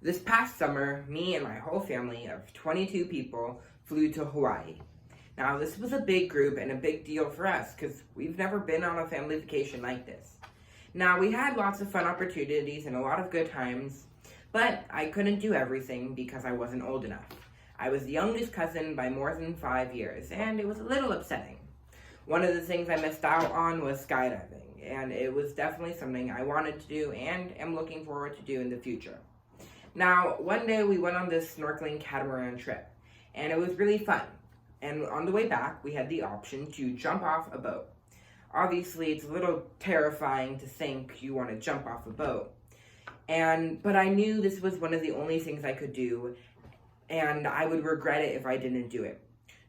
This past summer, me and my whole family of 22 people flew to Hawaii. Now, this was a big group and a big deal for us because we've never been on a family vacation like this. Now, we had lots of fun opportunities and a lot of good times, but I couldn't do everything because I wasn't old enough. I was the youngest cousin by more than 5 years, and it was a little upsetting. One of the things I missed out on was skydiving, and it was definitely something I wanted to do and am looking forward to do in the future. Now, one day we went on this snorkeling catamaran trip, and it was really fun. And on the way back, we had the option to jump off a boat. Obviously, it's a little terrifying to think you want to jump off a boat. But I knew this was one of the only things I could do, and I would regret it if I didn't do it.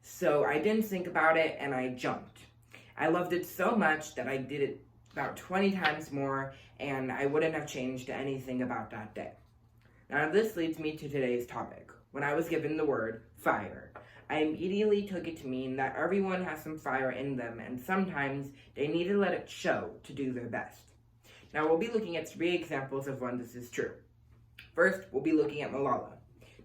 So I didn't think about it, and I jumped. I loved it so much that I did it about 20 times more, and I wouldn't have changed anything about that day. Now, this leads me to today's topic. When I was given the word fire, I immediately took it to mean that everyone has some fire in them, and sometimes they need to let it show to do their best. Now, we'll be looking at 3 examples of when this is true. First, we'll be looking at Malala.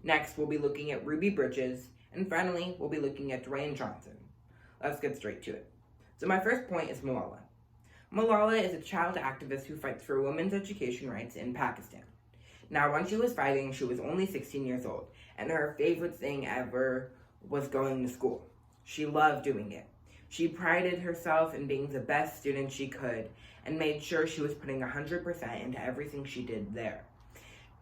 Next, we'll be looking at Ruby Bridges. And finally, we'll be looking at Dwayne Johnson. Let's get straight to it. So my first point is Malala. Malala is a child activist who fights for women's education rights in Pakistan. Now, when she was fighting, she was only 16 years old, and her favorite thing ever was going to school. She loved doing it. She prided herself in being the best student she could, and made sure she was putting 100% into everything she did there.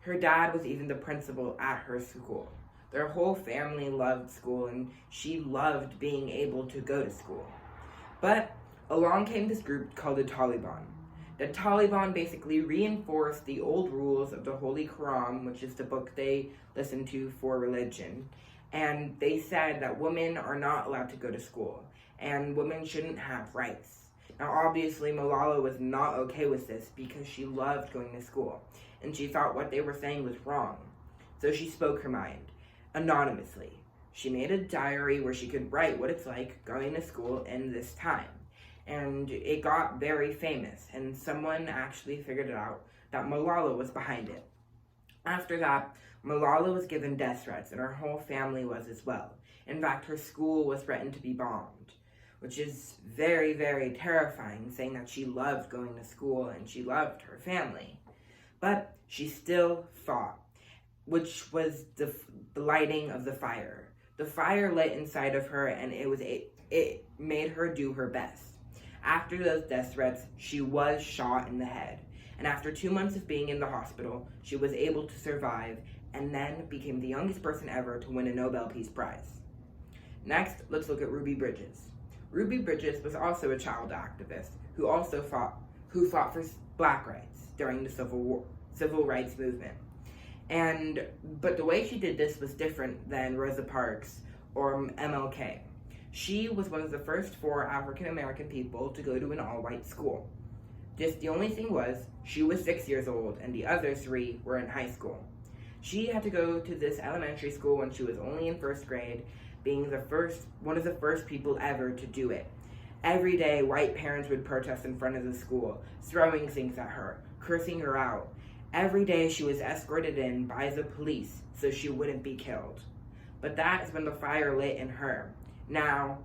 Her dad was even the principal at her school. Their whole family loved school, and she loved being able to go to school. But along came this group called the Taliban. The Taliban basically reinforced the old rules of the Holy Quran, which is the book they listen to for religion. And they said that women are not allowed to go to school, and women shouldn't have rights. Now, obviously, Malala was not okay with this because she loved going to school, and she thought what they were saying was wrong. So she spoke her mind, anonymously. She made a diary where she could write what it's like going to school in this time. And it got very famous, and someone actually figured it out that Malala was behind it. After that, Malala was given death threats, and her whole family was as well. In fact, her school was threatened to be bombed, which is very, very terrifying, saying that she loved going to school and she loved her family. But she still fought, which was the lighting of the fire. The fire lit inside of her, and it made her do her best. After those death threats, she was shot in the head. And after 2 months of being in the hospital, she was able to survive and then became the youngest person ever to win a Nobel Peace Prize. Next, let's look at Ruby Bridges. Ruby Bridges was also a child activist who fought for black rights during the civil rights movement. But the way she did this was different than Rosa Parks or MLK. She was one of the first 4 African American people to go to an all-white school. Just the only thing was, she was 6 years old and the other 3 were in high school. She had to go to this elementary school when she was only in 1st grade, being one of the first people ever to do it. Every day, white parents would protest in front of the school, throwing things at her, cursing her out. Every day she was escorted in by the police so she wouldn't be killed. But that is when the fire lit in her. Now,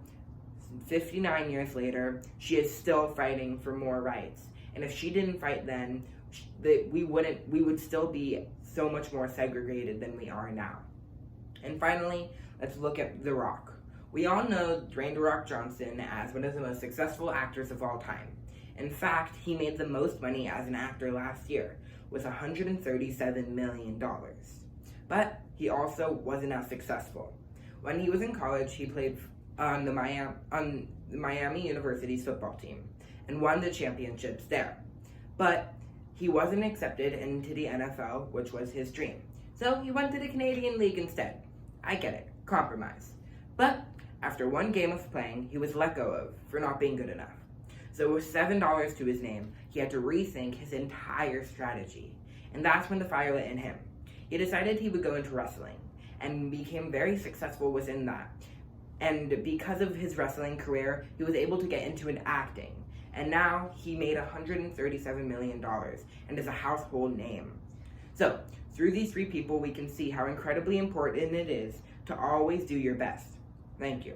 59 years later, she is still fighting for more rights. And if she didn't fight then, we would still be so much more segregated than we are now. And finally, let's look at The Rock. We all know Dwayne "The Rock" Johnson as one of the most successful actors of all time. In fact, he made the most money as an actor last year, with $137 million. But he also wasn't as successful. When he was in college, he played on the Miami University's football team and won the championships there. But he wasn't accepted into the NFL, which was his dream. So he went to the Canadian League instead. I get it, compromise. But after 1 game of playing, he was let go of for not being good enough. So with $7 to his name, he had to rethink his entire strategy. And that's when the fire lit in him. He decided he would go into wrestling, and became very successful within that. And because of his wrestling career, he was able to get into acting. And now he made $137 million and is a household name. So, Through these 3 people, we can see how incredibly important it is to always do your best. Thank you.